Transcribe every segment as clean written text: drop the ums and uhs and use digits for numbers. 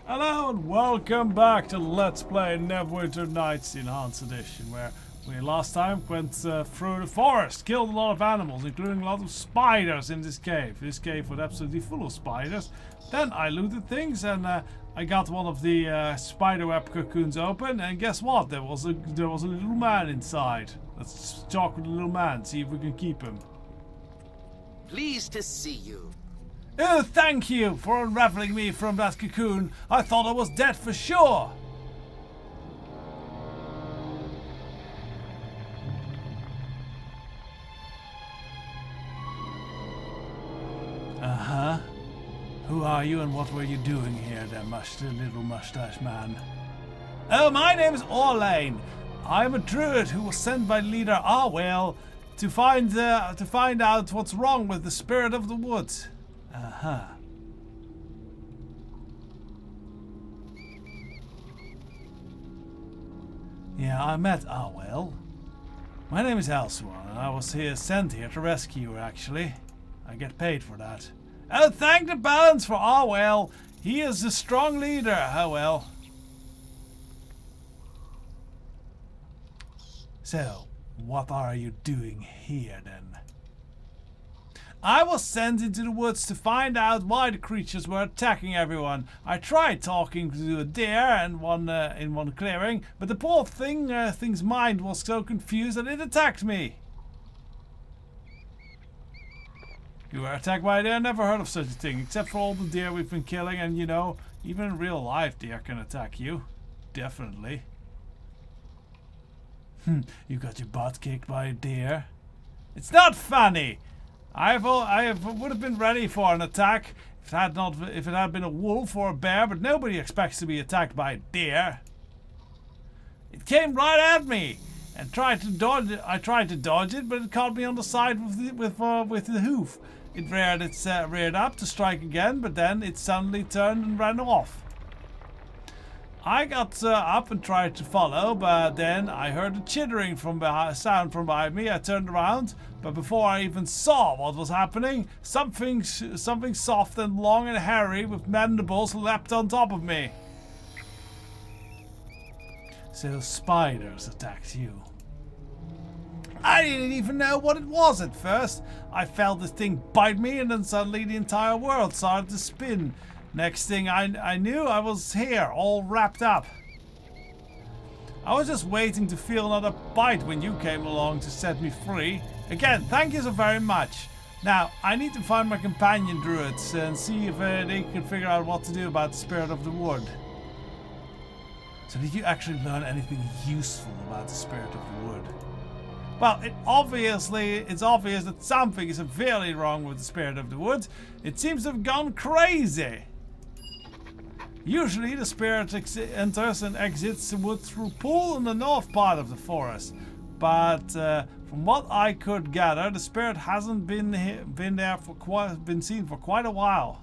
Hello and welcome back to Let's Play Neverwinter Nights Enhanced Edition, where we last time went through the forest, killed a lot of animals, including a lot of spiders in this cave. This cave was absolutely full of spiders. Then I looted things and I got one of the spiderweb cocoons open, and guess what? There was a little man inside. Let's talk with the little man, see if we can keep him. Pleased to see you. Oh, thank you for unraveling me from that cocoon. I thought I was dead for sure. Uh-huh. Who are you and what were you doing here, there, little mustache man? Oh, my name is Orlane. I am a druid who was sent by leader Arwell to find out what's wrong with the spirit of the woods. Uh-huh. Yeah, I met Arwell. My name is Elsuan, and I was sent here to rescue her, actually. I get paid for that. Oh, thank the balance for Arwell. He is a strong leader, Arwell. So, what are you doing here, then? I was sent into the woods to find out why the creatures were attacking everyone. I tried talking to a deer in one clearing, but the poor thing's mind was so confused that it attacked me. You were attacked by a deer? Never heard of such a thing, except for all the deer we've been killing, and you know, even in real life, deer can attack you. Definitely. You got your butt kicked by a deer? It's not funny! I would have been ready for an attack if it had been a wolf or a bear, but nobody expects to be attacked by a deer. It came right at me and tried to dodge it. I tried to dodge it, but it caught me on the side with the hoof. It reared up to strike again, but then it suddenly turned and ran off. I got up and tried to follow, but then I heard a chittering sound from behind me. I turned around, but before I even saw what was happening, something soft and long and hairy with mandibles leapt on top of me. So spiders attacked you. I didn't even know what it was at first. I felt this thing bite me, and then suddenly the entire world started to spin. Next thing I knew, I was here, all wrapped up. I was just waiting to feel another bite when you came along to set me free. Again, thank you so very much. Now, I need to find my companion druids and see if they can figure out what to do about the spirit of the wood. So did you actually learn anything useful about the spirit of the wood? Well, it's obvious that something is severely wrong with the spirit of the wood. It seems to have gone crazy. Usually the spirit enters and exits the wood through a pool in the north part of the forest. But from what I could gather, the spirit hasn't been seen for quite a while.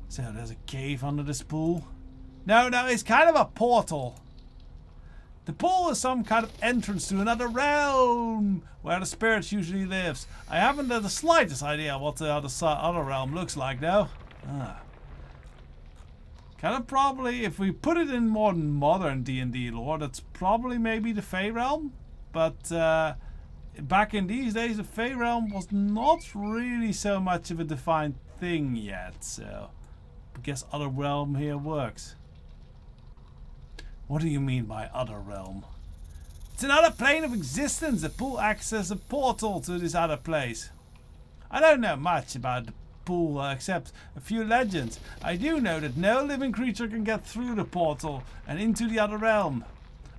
So there's a cave under this pool? No, it's kind of a portal. The pool is some kind of entrance to another realm where the spirit usually lives. I haven't the slightest idea what the other realm looks like though. Kind of probably, if we put it in more modern D&D lore, that's probably maybe the Fey realm. But back in these days, the Fey realm was not really so much of a defined thing yet. So I guess other realm here works. What do you mean by other realm? It's another plane of existence. The pool acts as a portal to this other place. I don't know much about the pool except a few legends. I do know that no living creature can get through the portal and into the other realm.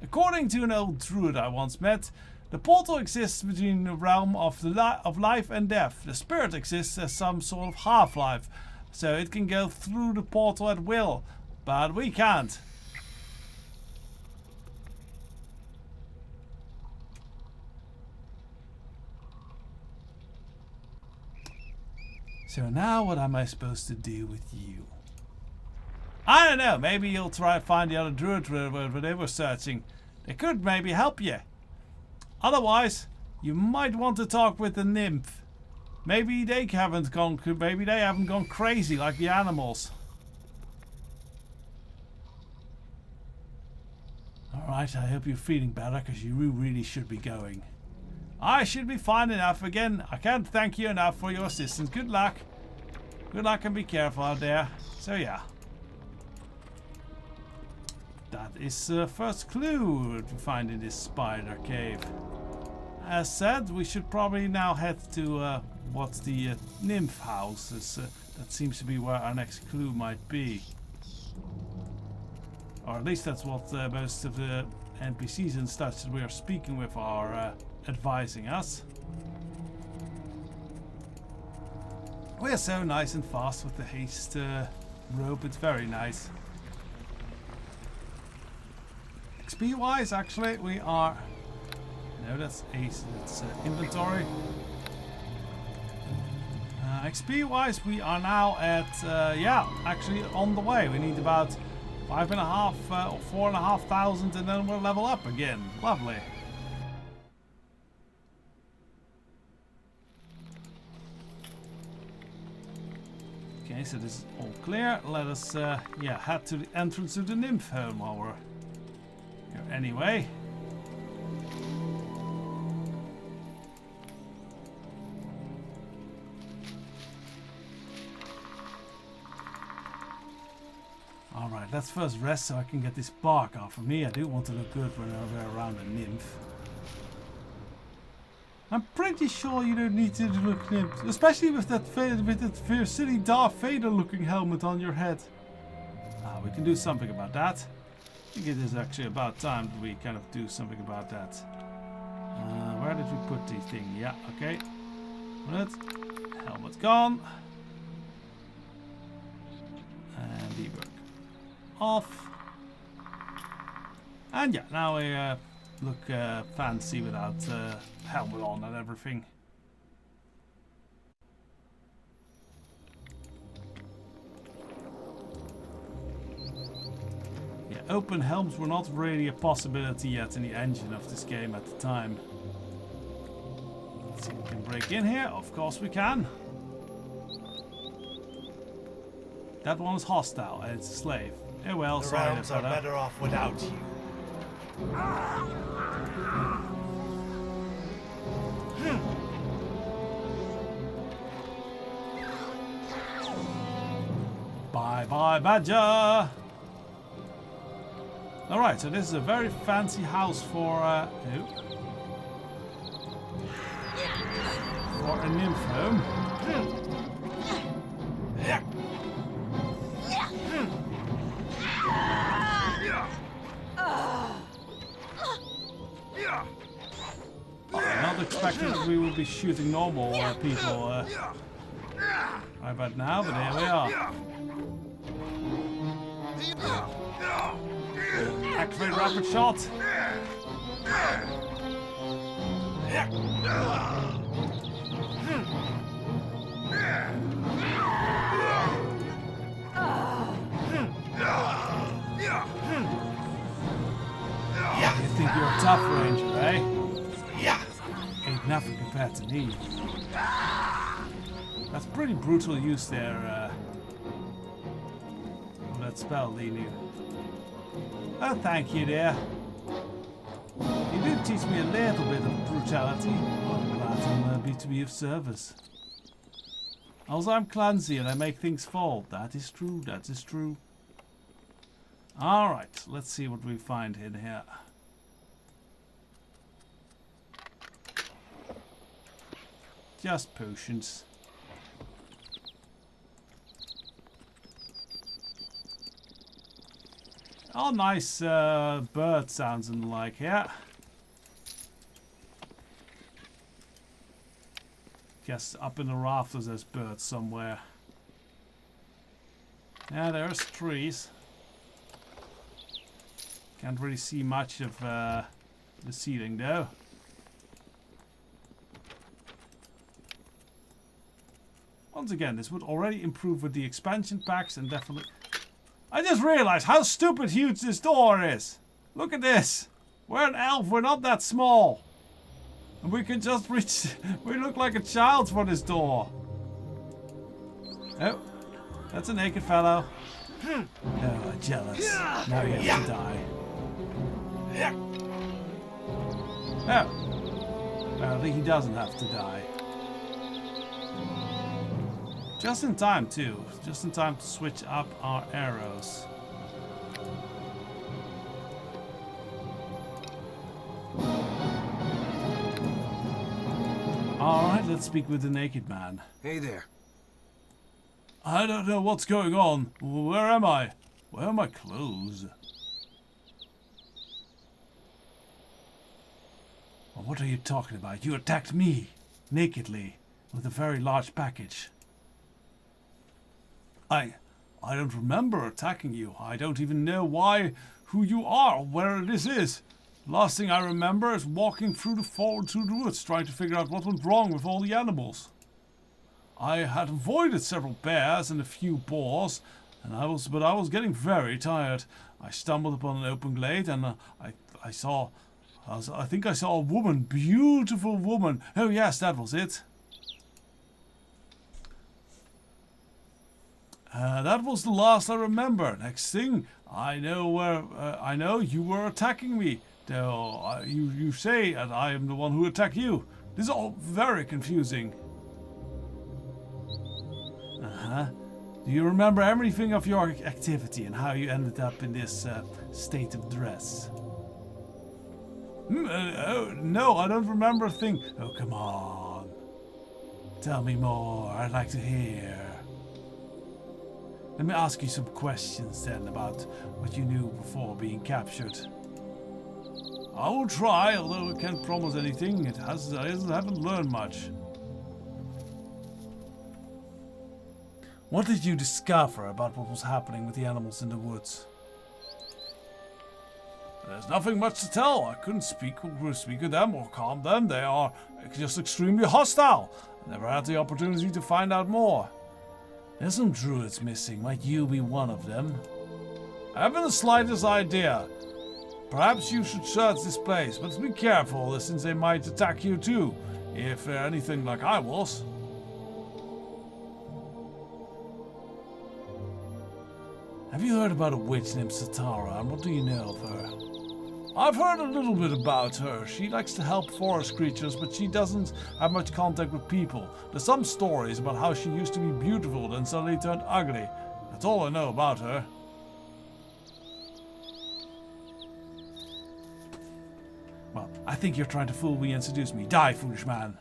According to an old druid I once met, the portal exists between the realm of life and death. The spirit exists as some sort of half-life, so it can go through the portal at will, but we can't. So now what am I supposed to do with you? I don't know, maybe you'll try to find the other druid where they were searching. They could maybe help you. Otherwise, you might want to talk with the nymph. Maybe they haven't gone crazy like the animals. Alright, I hope you're feeling better, because you really should be going. I should be fine enough. Again, I can't thank you enough for your assistance. Good luck. Good luck and be careful out there. So yeah. That is the first clue to find in this spider cave. As said, we should probably now head to what's the nymph house. That seems to be where our next clue might be. Or at least that's what most of the NPCs and such that we are speaking with are advising us. We are so nice and fast with the haste rope. It's very nice. XP wise, actually, we are. No, that's ace. That's inventory. XP wise, we are now at yeah, actually on the way. We need about 5,500 or 4,500, and then we'll level up again. Lovely. Okay, so this is all clear. Let us yeah, head to the entrance to the nymph home while we're here anyway. Alright, let's first rest so I can get this bark off of me. I do want to look good when we're around a nymph. I'm pretty sure you don't need to look nymph, especially with that silly Darth Vader looking helmet on your head. We can do something about that. I think it is actually about time that we kind of do something about that. Where did we put the thing? Yeah, okay. Helmet gone. And debug off. And yeah, now we look fancy without helmet on and everything. Yeah, open helms were not really a possibility yet in the engine of this game at the time. Let's see if we can break in here. Of course we can. That one is hostile and it's a slave. Yeah, well, the sorry, realms are better off without you. Bye bye, Badger! Alright, so this is a very fancy house for a nymph home. Not expecting that we would be shooting normal people right about now, but here we are. Activate rapid shot. You think you're a tough ranger, eh? Yeah. Ain't nothing compared to me. That's pretty brutal use there. That spell, Linu. Oh, thank you, dear. You did teach me a little bit of brutality. Well, I'm glad to be of service. Also, I'm clumsy and I make things fall. That is true, that is true. Alright, let's see what we find in here. Just potions. Oh, nice bird sounds and the like, yeah. Guess up in the rafters there's birds somewhere. Yeah, there's trees. Can't really see much of the ceiling though. Once again, this would already improve with the expansion packs and definitely... I just realized how stupid huge this door is. Look at this. We're an elf. We're not that small. And we can just reach... We look like a child for this door. Oh, that's a naked fellow. Oh, jealous. Now you have to die. Oh. Apparently he doesn't have to die. Just in time, too. Just in time to switch up our arrows. Alright, let's speak with the naked man. Hey there. I don't know what's going on. Where am I? Where are my clothes? Well, what are you talking about? You attacked me, nakedly, with a very large package. I don't remember attacking you. I don't even know who you are, or where this is. Last thing I remember is walking through the woods, trying to figure out what went wrong with all the animals. I had avoided several bears and a few boars, but I was getting very tired. I stumbled upon an open glade, and I think I saw a woman, beautiful woman. Oh yes, that was it. That was the last I remember. Next thing I know you were attacking me. Though you say that I am the one who attacked you. This is all very confusing. Do you remember everything of your activity and how you ended up in this state of dress? No, I don't remember a thing. Oh, come on. Tell me more. I'd like to hear. Let me ask you some questions then about what you knew before being captured. I will try, although I can't promise anything. I haven't learned much. What did you discover about what was happening with the animals in the woods? There's nothing much to tell. I couldn't speak with them or calm them. They are just extremely hostile. I never had the opportunity to find out more. There's some druids missing. Might you be one of them? I haven't the slightest idea. Perhaps you should search this place, but be careful, since they might attack you too, if they're anything like I was. Have you heard about a witch named Satara, and what do you know of her? I've heard a little bit about her. She likes to help forest creatures, but she doesn't have much contact with people. There's some stories about how she used to be beautiful, then suddenly turned ugly. That's all I know about her. Well, I think you're trying to fool me and seduce me. Die, foolish man.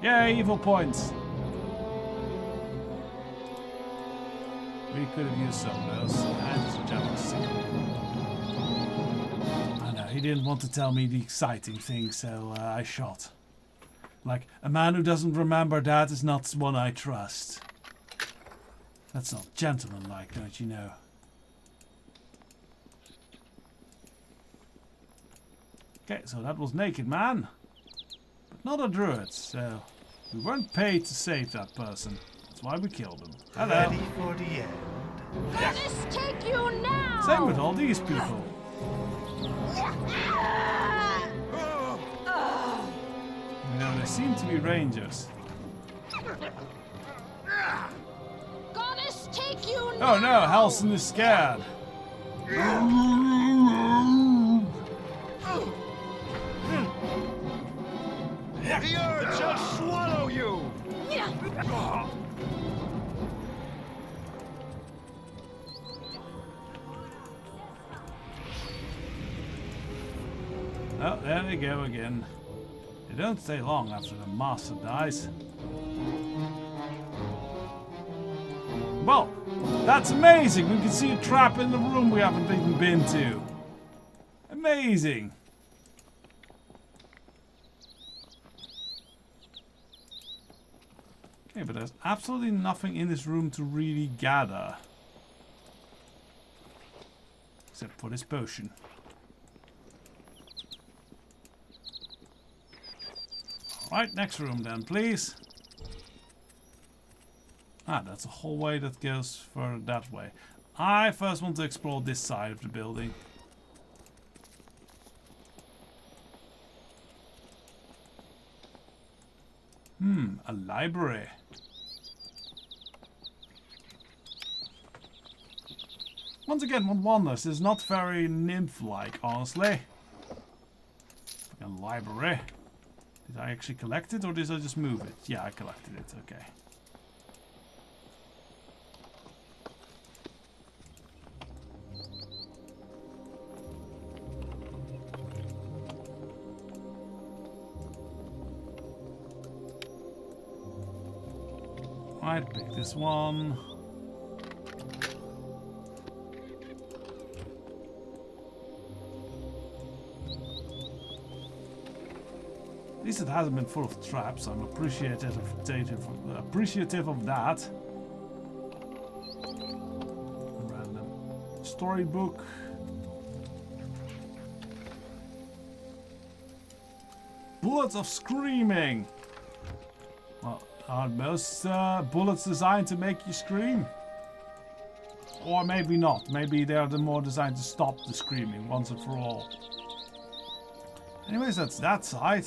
Yay, evil points. We could have used some of those. I'm just jealous. I know, he didn't want to tell me the exciting thing, so I shot. Like, a man who doesn't remember that is not one I trust. That's not gentlemanlike, don't you know? Okay, so that was Naked Man. But not a druid, so we weren't paid to save that person. That's why we killed him. Hello. Ready for the end. Let us take you now! Same with all these people. You know, they seem to be rangers. Goddess, take you now! Oh no, Halson is scared. The earth shall swallow you! Oh, there they go again. They don't stay long after the master dies. Well, that's amazing. We can see a trap in the room we haven't even been to. Amazing. Okay, but there's absolutely nothing in this room to really gather. Except for this potion. Alright, next room then, please. Ah, that's a hallway that goes further that way. I first want to explore this side of the building. A library. Once again, one wonders. It's not very nymph-like, honestly. A library. Did I actually collect it or did I just move it? Yeah, I collected it. Okay. Right, pick this one. At least it hasn't been full of traps. I'm appreciative of that. Random storybook. Bullets of screaming. Well, aren't most bullets designed to make you scream? Or maybe not. Maybe they're more designed to stop the screaming once and for all. Anyways, that's that side.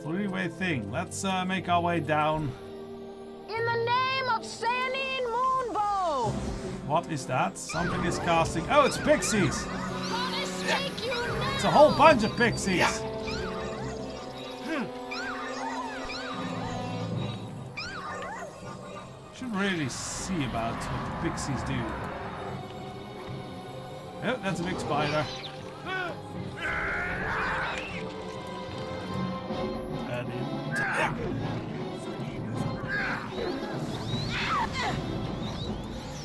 Three-way thing. Let's make our way down. In the name of Sanine Moonbow! What is that? Something is casting. Oh, it's pixies! Goddess, take you now! It's a whole bunch of pixies! Should really see about what the pixies do. Oh, that's a big spider.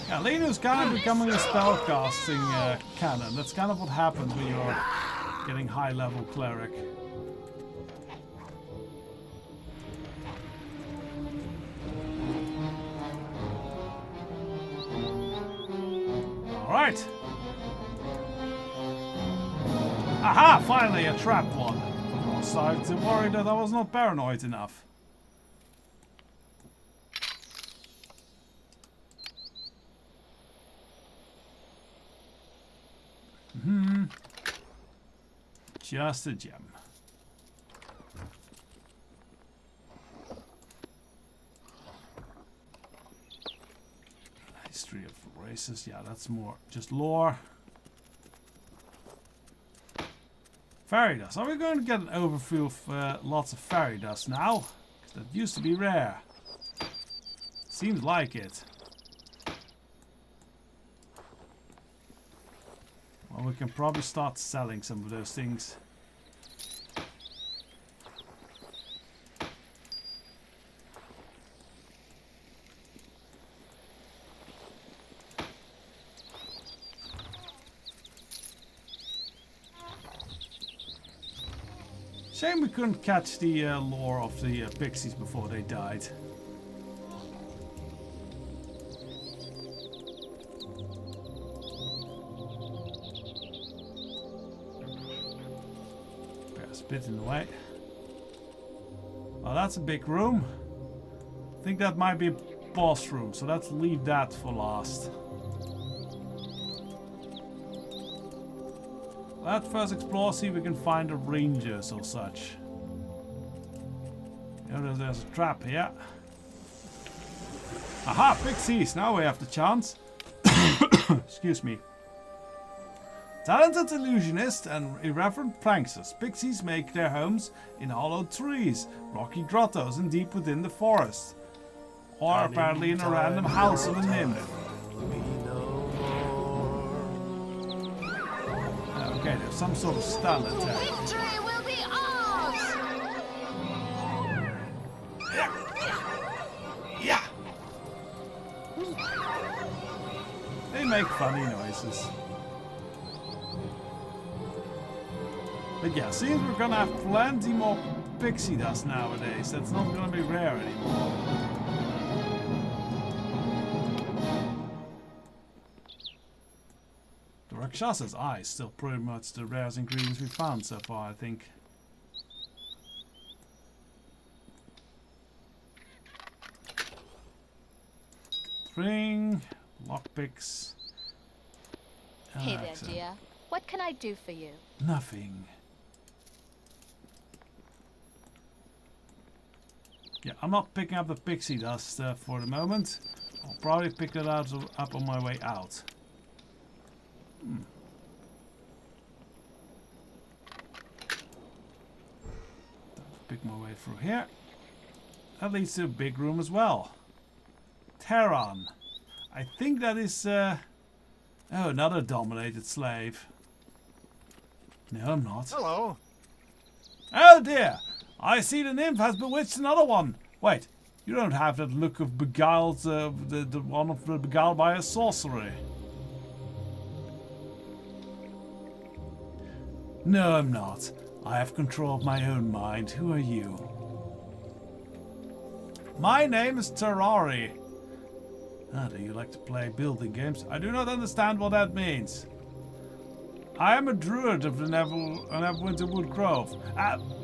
Yeah, Lenu's kind of becoming a spellcasting cannon. That's kind of what happens when you're getting high-level cleric. Alright. Aha! Finally a trap one. I started to worry that I was not paranoid enough. Just a gem. History of races. Yeah, that's more just lore. Fairy dust. Are we going to get an overview of lots of fairy dust now? 'Cause that used to be rare. Seems like it. Well, we can probably start selling some of those things. Shame we couldn't catch the lore of the pixies before they died. Bit in the way. Oh, that's a big room. I think that might be a boss room, so let's leave that for last. Let's first explore, see if we can find the rangers or such. There's a trap here. Aha, pixies! Now we have the chance. Excuse me. Talented illusionist and irreverent pranksters, pixies make their homes in hollow trees, rocky grottos, and deep within the forest. Or apparently in a random house of a nymph. Okay, there's some sort of stun attack. Victory will be ours! Yeah. They make funny noises. But yeah, seems we're gonna have plenty more pixie dust nowadays. That's not gonna be rare anymore. The Rakshasa's eye is still pretty much the rarest ingredients we've found so far, I think. String, lockpicks. Hey there, dear. What can I do for you? Nothing. Yeah, I'm not picking up the pixie dust for the moment. I'll probably pick it up on my way out. Pick my way through here. That leads to a big room as well. Terran. I think that is... oh, another dominated slave. No, I'm not. Hello. Oh dear! I see the nymph has bewitched another one. Wait, you don't have that look of beguiled, the one of beguiled by a sorcery. No, I'm not. I have control of my own mind. Who are you? My name is Terrari. Ah, do you like to play building games? I do not understand what that means. I am a druid of the Neverwinter Wood Grove.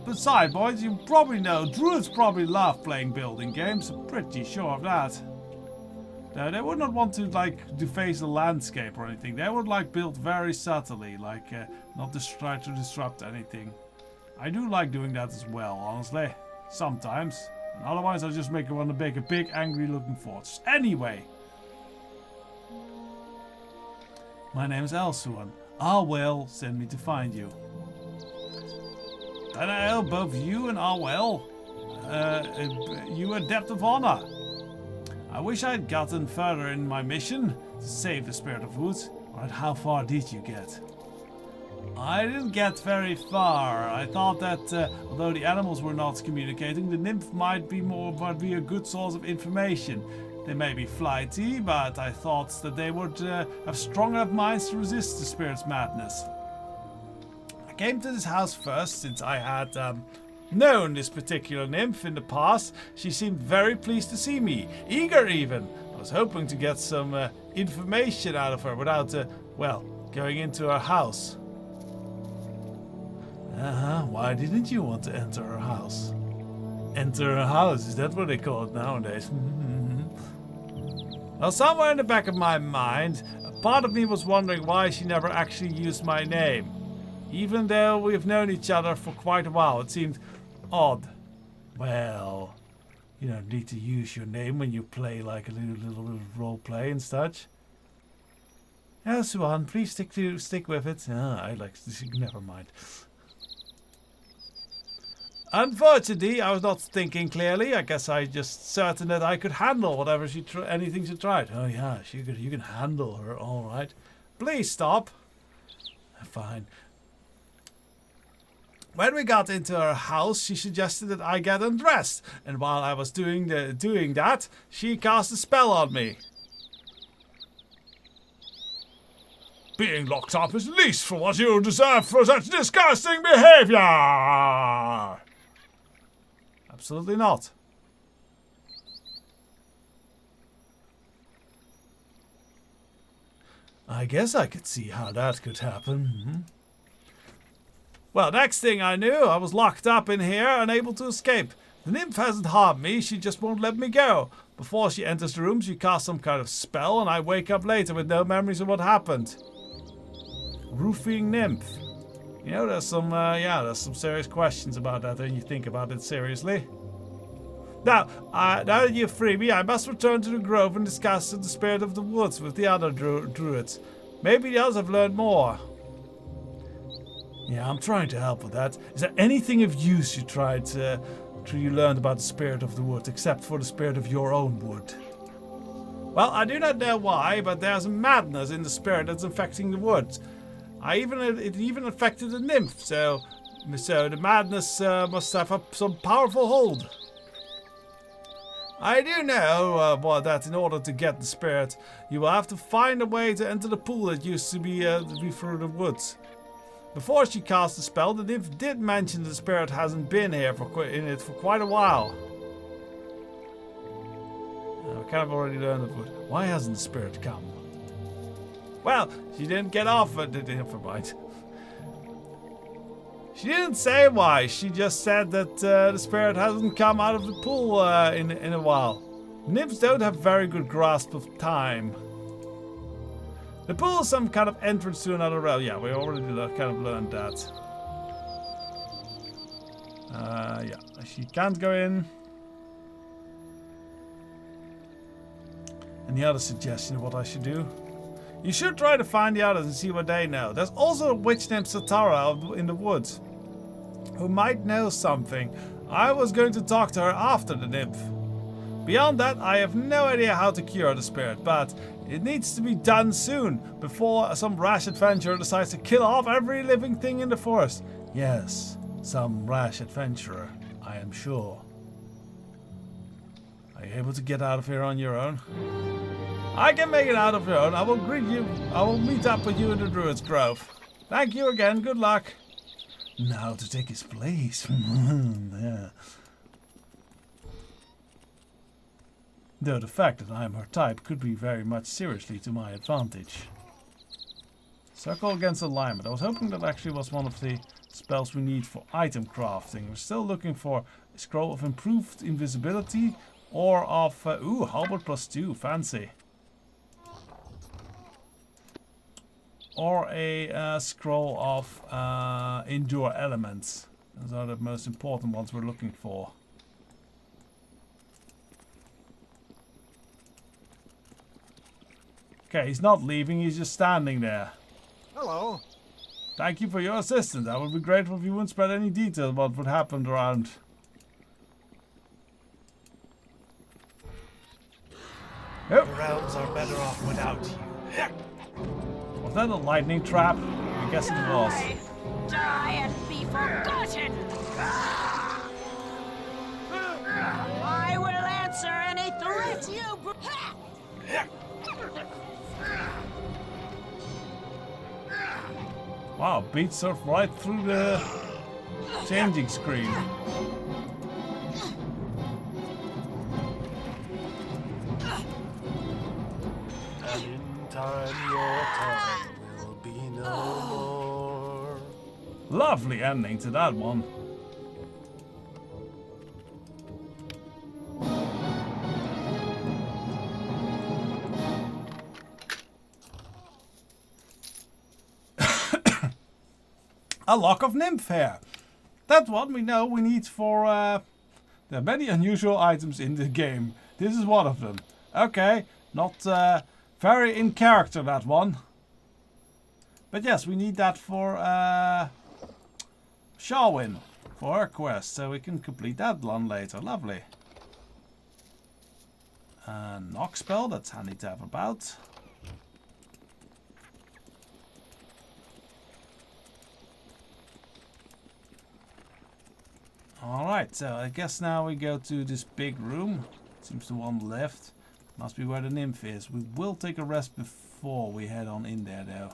Besides, boys, you probably know druids probably love playing building games. I'm pretty sure of that. No, they would not want to like deface the landscape or anything. They would like build very subtly, like not try to disrupt anything. I do like doing that as well, honestly. Sometimes. And otherwise, I just want to make a big, angry-looking fortress. Anyway. My name is Elsuan. Arwell sent me to find you. And I owe both you and Arwell you a debt of honor. I wish I had gotten further in my mission to save the Spirit of Woods. Alright, how far did you get? I didn't get very far. I thought that although the animals were not communicating, the nymph might be a good source of information. They may be flighty, but I thought that they would have strong enough minds to resist the spirit's madness. I came to this house first since I had known this particular nymph in the past. She seemed very pleased to see me, eager even. I was hoping to get some information out of her without, well, going into her house. Why didn't you want to enter her house? Enter her house, is that what they call it nowadays? Well, somewhere in the back of my mind, a part of me was wondering why she never actually used my name. Even though we've known each other for quite a while, it seemed odd. Well, you don't need to use your name when you play like a little role play and such. Elsuan, please stick with it. I like to never mind. Unfortunately, I was not thinking clearly. I guess I just certain that I could handle whatever anything she tried. Oh yeah, you can handle her, all right. Please stop. Fine. When we got into her house, she suggested that I get undressed, and while I was doing that, she cast a spell on me. Being locked up is least for what you deserve for such disgusting behavior. Absolutely not. I guess I could see how that could happen. Well, next thing I knew, I was locked up in here, unable to escape. The nymph hasn't harmed me, she just won't let me go. Before she enters the room, she casts some kind of spell, and I wake up later with no memories of what happened. Roofing nymph. You know, there's some serious questions about that when you think about it seriously. Now that you've freed me, I must return to the grove and discuss the spirit of the woods with the other druids. Maybe the others have learned more. Yeah, I'm trying to help with that. Is there anything of use you learned about the spirit of the wood, except for the spirit of your own wood? Well, I do not know why, but there's a madness in the spirit that's infecting the woods. It even affected the nymph, so the madness must have some powerful hold. I do know that in order to get the spirit, you will have to find a way to enter the pool that used to be through the woods. Before she cast the spell, the nymph did mention the spirit hasn't been here for quite a while. I kind of already learned it. Why hasn't the spirit come? Well, she didn't get off at the Never She didn't say why. She just said that the spirit hasn't come out of the pool in a while. Nymphs don't have very good grasp of time. The pool is some kind of entrance to another realm. Yeah, we already kind of learned that. Yeah, she can't go in. Any other suggestion of what I should do? You should try to find the others and see what they know. There's also a witch named Satara in the woods who might know something. I was going to talk to her after the nymph. Beyond that, I have no idea how to cure the spirit, but it needs to be done soon before some rash adventurer decides to kill off every living thing in the forest. Yes, some rash adventurer, I am sure. Are you able to get out of here on your own? I can make it out of your own. I will greet you. I will meet up with you in the Druid's Grove. Thank you again. Good luck. Now to take his place. Yeah. Though the fact that I am her type could be very much seriously to my advantage. Circle against alignment. I was hoping that actually was one of the spells we need for item crafting. We're still looking for a scroll of improved invisibility or of... ooh, halberd +2. Fancy. Or a scroll of endure elements. Those are the most important ones we're looking for. Okay, he's not leaving, he's just standing there. Hello. Thank you for your assistance. I would be grateful if you wouldn't spread any details about what happened around. The realms are better off without you. Was that a lightning trap? I guess it was. Die and be forgotten! I will answer any threat you Wow, beat surf right through the changing screen. And in time, your time will be no more. Lovely ending to that one. A lock of nymph hair. That's what we know we need for... there are many unusual items in the game. This is one of them. Okay, not very in character, that one. But yes, we need that for Sharwin, for her quest, so we can complete that one later. Lovely. Knock spell, that's handy to have about. Alright, so I guess now we go to this big room. Seems the one left. Must be where the nymph is. We will take a rest before we head on in there though.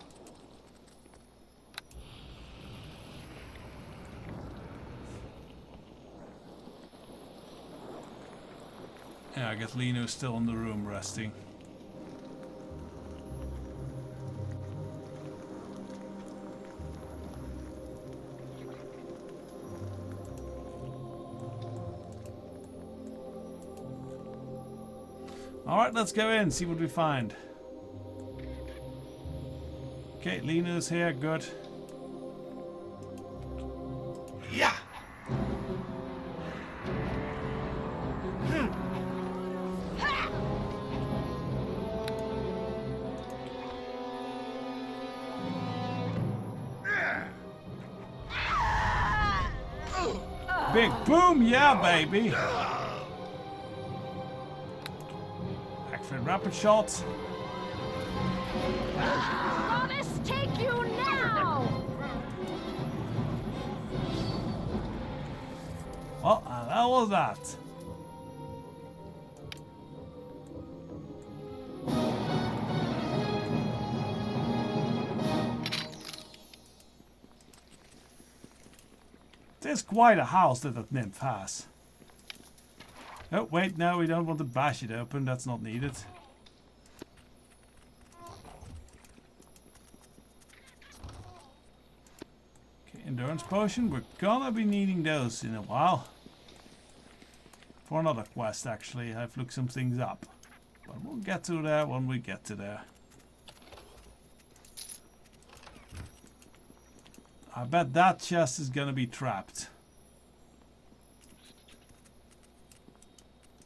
Yeah, I guess Lino's still in the room resting. Alright, let's go in, see what we find. Okay, Lino's here, good. Yeah. Big boom, yeah, baby. Activate rapid shots. Goddess, take you now! Well, that was that. It's quite a house that nymph has. Oh, wait, no, we don't want to bash it open. That's not needed. Okay, endurance potion. We're gonna be needing those in a while. For another quest, actually. I've looked some things up. But we'll get to there when we get to there. I bet that chest is gonna be trapped.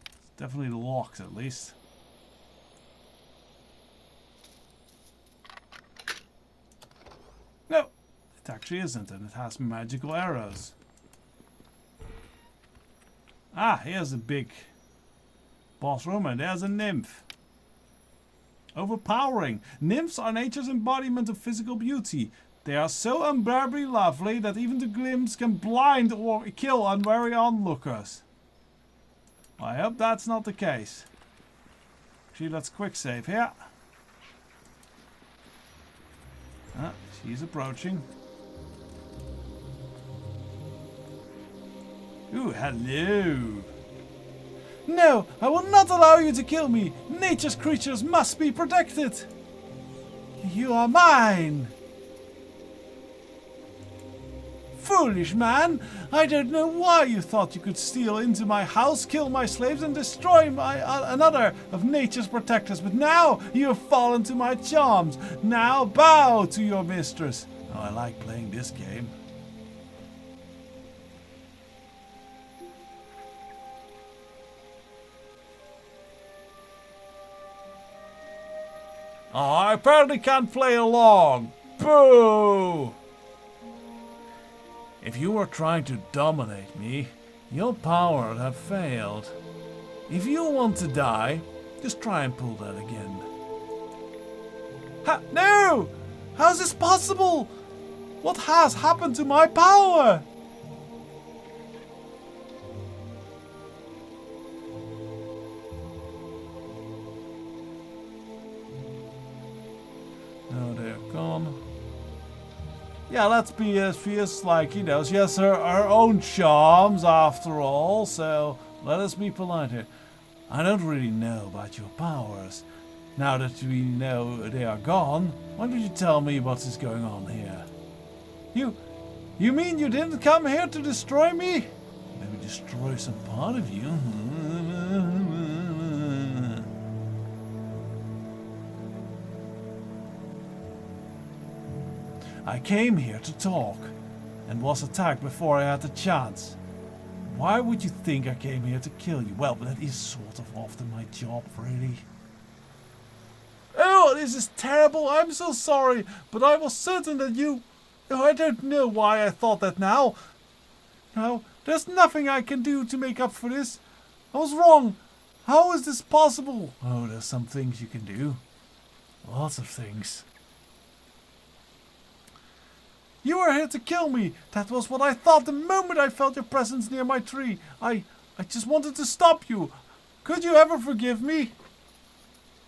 It's definitely locked at least. No, it actually isn't, and it has magical arrows. Ah, here's a big boss room, and there's a nymph. Overpowering. Nymphs are nature's embodiment of physical beauty. They are so unbearably lovely that even the glimpse can blind or kill unwary onlookers. I hope that's not the case. Actually, let's quick save here. Ah, she's approaching. Ooh, hello. No, I will not allow you to kill me. Nature's creatures must be protected. You are mine. Foolish man, I don't know why you thought you could steal into my house, kill my slaves, and destroy another of nature's protectors, but now you have fallen to my charms. Now bow to your mistress. Oh, I like playing this game. Oh, I apparently can't play along. Boo! If you were trying to dominate me, your power would have failed. If you want to die, just try and pull that again. No! How's this possible? What has happened to my power? No, they're gone. Yeah, let's be as fierce, like, you know, she has her own charms after all, so let us be polite here. I don't really know about your powers. Now that we know they are gone, why don't you tell me what is going on here? You mean you didn't come here to destroy me? Maybe destroy some part of you? I came here to talk, and was attacked before I had the chance. Why would you think I came here to kill you? Well, that is sort of often my job, really. Oh, this is terrible. I'm so sorry, but I was certain that you... Oh, I don't know why I thought that now. No, there's nothing I can do to make up for this. I was wrong. How is this possible? Oh, there's some things you can do. Lots of things. You were here to kill me. That was what I thought the moment I felt your presence near my tree. I just wanted to stop you. Could you ever forgive me?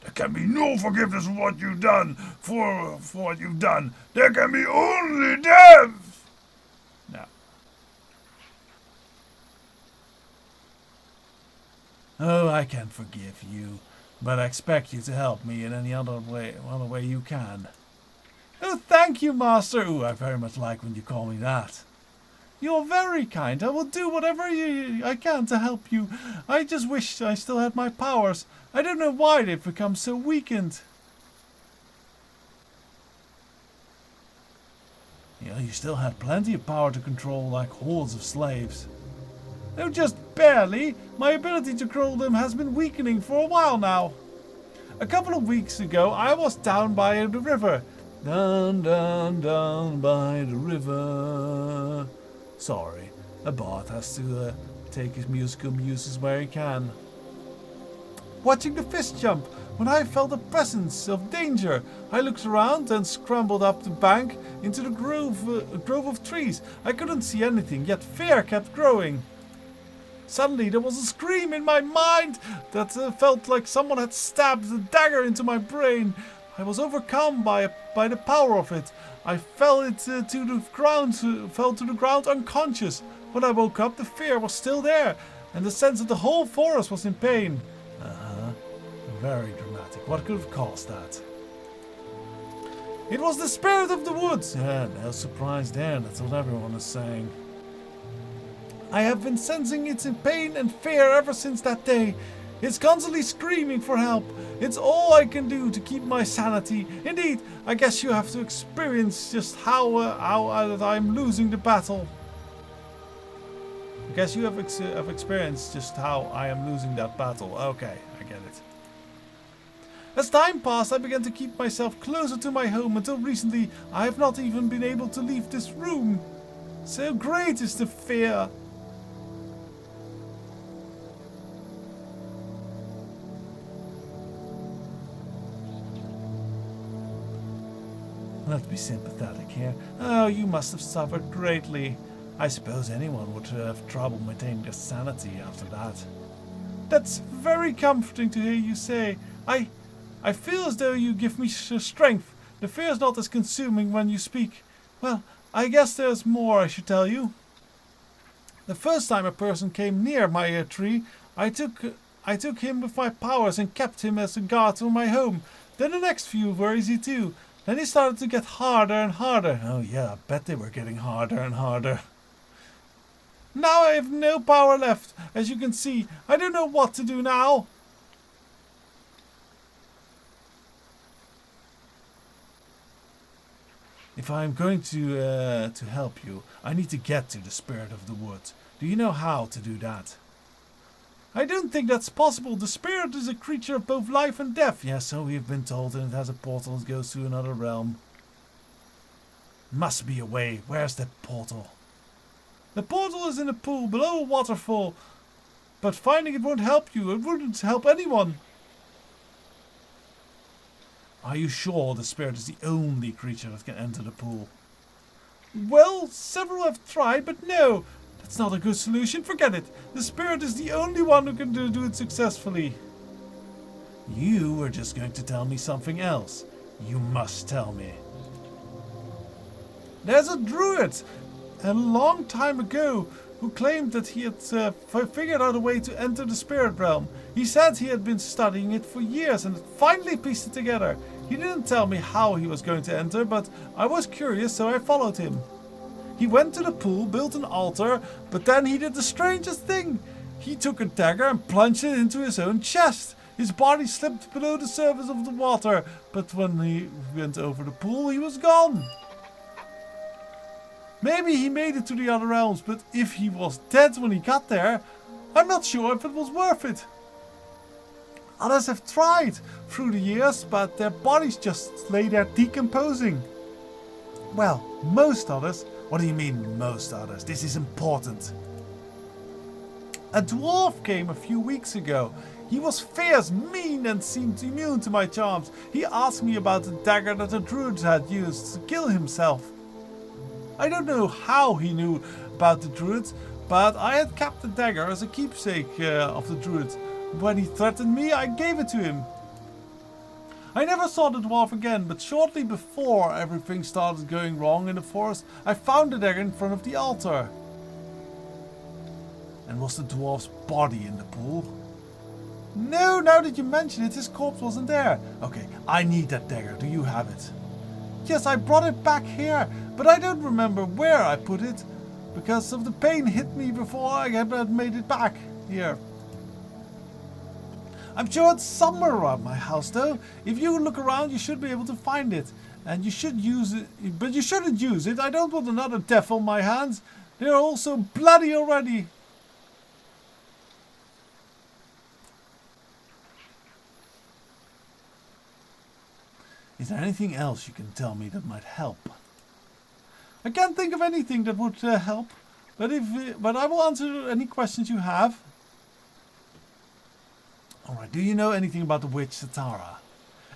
There can be no forgiveness for what you've done. For what you've done. There can be only death. No. Oh, I can forgive you, but I expect you to help me in any other way you can. Oh, thank you, Master. Ooh, I very much like when you call me that. You're very kind. I will do whatever I can to help you. I just wish I still had my powers. I don't know why they've become so weakened. Yeah, you still had plenty of power to control like hordes of slaves. No, just barely. My ability to control them has been weakening for a while now. A couple of weeks ago, I was down by the river. Down, down, down by the river. Sorry, a bard has to take his musical muses where he can. Watching the fish jump, when I felt a presence of danger, I looked around and scrambled up the bank into the grove of trees. I couldn't see anything, yet fear kept growing. Suddenly there was a scream in my mind that felt like someone had stabbed a dagger into my brain. I was overcome by the power of it. I fell to the ground unconscious. When I woke up, the fear was still there, and the sense that the whole forest was in pain. Very dramatic. What could have caused that? It was the spirit of the woods. Yeah, no surprise there. That's what everyone is saying. I have been sensing its pain and fear ever since that day. It's constantly screaming for help. It's all I can do to keep my sanity. Indeed, I guess you have to experience just how I'm losing the battle. I guess you have experienced just how I am losing that battle. Okay, I get it. As time passed, I began to keep myself closer to my home. Until recently, I have not even been able to leave this room. So great is the fear. Let's be sympathetic here. Oh, you must have suffered greatly. I suppose anyone would have trouble maintaining their sanity after that. That's very comforting to hear you say. I feel as though you give me strength. The fear is not as consuming when you speak. Well, I guess there's more I should tell you. The first time a person came near my tree, I took him with my powers and kept him as a guard for my home. Then the next few were easy too. Then they started to get harder and harder. Oh yeah, I bet they were getting harder and harder. Now I have no power left. As you can see, I don't know what to do now. If I'm going to help you, I need to get to the spirit of the woods. Do you know how to do that? I don't think that's possible. The spirit is a creature of both life and death. Yes, so we've been told, and it has a portal that goes to another realm. Must be a way. Where's that portal? The portal is in a pool below a waterfall. But finding it won't help you. It wouldn't help anyone. Are you sure the spirit is the only creature that can enter the pool? Well, several have tried, but no. That's not a good solution. Forget it. The spirit is the only one who can do it successfully. You were just going to tell me something else. You must tell me. There's a druid a long time ago who claimed that he had figured out a way to enter the spirit realm. He said he had been studying it for years and had finally pieced it together. He didn't tell me how he was going to enter, but I was curious, so I followed him. He went to the pool, built an altar, but then he did the strangest thing. He took a dagger and plunged it into his own chest. His body slipped below the surface of the water, but when he went over the pool, he was gone. Maybe he made it to the other realms, but if he was dead when he got there, I'm not sure if it was worth it. Others have tried through the years, but their bodies just lay there decomposing. Well, most others. What do you mean, most others? This is important. A dwarf came a few weeks ago. He was fierce, mean, and seemed immune to my charms. He asked me about the dagger that the druid had used to kill himself. I don't know how he knew about the druid, but I had kept the dagger as a keepsake of the druid. When he threatened me, I gave it to him. I never saw the dwarf again, but shortly before everything started going wrong in the forest, I found the dagger in front of the altar. And was the dwarf's body in the pool? No, now that you mention it, his corpse wasn't there. Okay, I need that dagger. Do you have it? Yes, I brought it back here, but I don't remember where I put it, because of the pain hit me before I had made it back here. I'm sure it's somewhere around my house, though. If you look around, you should be able to find it. And you should use it, but you shouldn't use it. I don't want another death on my hands. They're all so bloody already. Is there anything else you can tell me that might help? I can't think of anything that would help, but I will answer any questions you have. Alright, do you know anything about the witch Satara?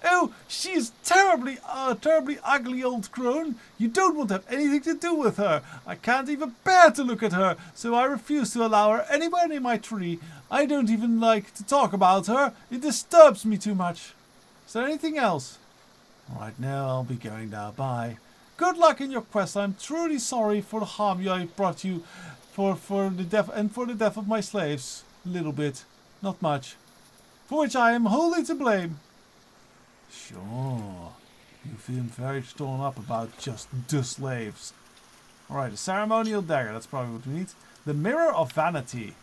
Oh, she is terribly ugly old crone. You don't want to have anything to do with her. I can't even bear to look at her, so I refuse to allow her anywhere near my tree. I don't even like to talk about her. It disturbs me too much. Is there anything else? Alright, now I'll be going now. Bye. Good luck in your quest. I'm truly sorry for the harm I brought you for the death of my slaves. A little bit. Not much. For which I am wholly to blame. Sure. You feel very torn up about just the slaves. Alright, a ceremonial dagger. That's probably what we need. The Mirror of Vanity.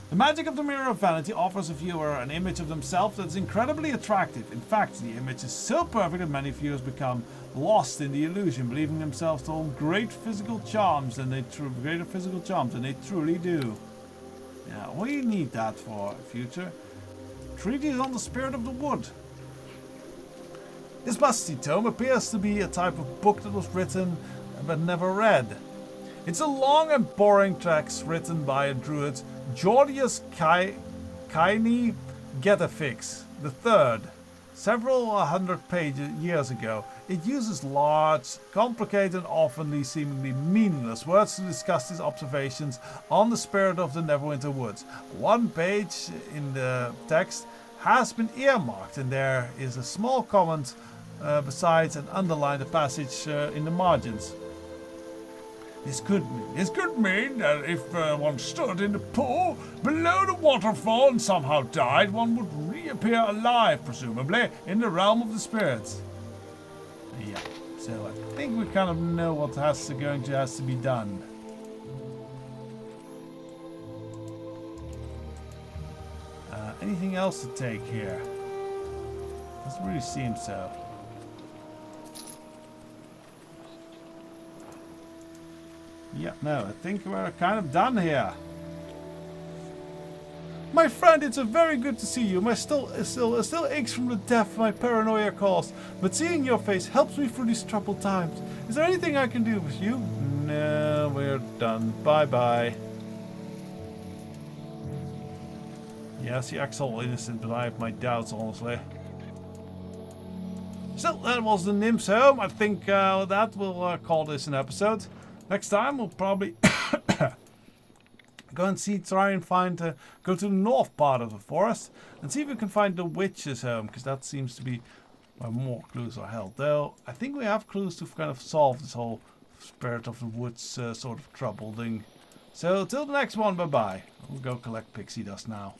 The magic of the Mirror of Vanity offers a viewer an image of themselves that's incredibly attractive. In fact, the image is so perfect that many viewers become lost in the illusion, believing themselves to own greater physical charms than they truly do. Yeah, we need that for future. Treatise on the Spirit of the Wood. This musty tome appears to be a type of book that was written but never read. It's a long and boring text written by a druid, Georgius Kaini Getafix III, several hundred years ago. It uses large, complicated, and often seemingly meaningless words to discuss his observations on the spirit of the Neverwinter woods. One page in the text has been earmarked, and there is a small comment besides and underline the passage in the margins. This could mean that if one stood in the pool below the waterfall and somehow died, one would reappear alive, presumably, in the realm of the spirits. Yeah, so I think we kind of know what has to be done. Anything else to take here? Doesn't really seem so. Yeah, no, I think we're kind of done here. My friend, it's very good to see you. My still aches from the death my paranoia caused, but seeing your face helps me through these troubled times. Is there anything I can do with you? No, we're done. Bye-bye. Yes, he acts all innocent, but I have my doubts, honestly. So, that was the nymph's home. I think that will call this an episode. Next time we'll probably go and try and go to the north part of the forest and see if we can find the witch's home, because that seems to be where more clues are held. Though I think we have clues to kind of solve this whole spirit of the woods sort of trouble thing. So till the next one, bye bye. We'll go collect pixie dust now.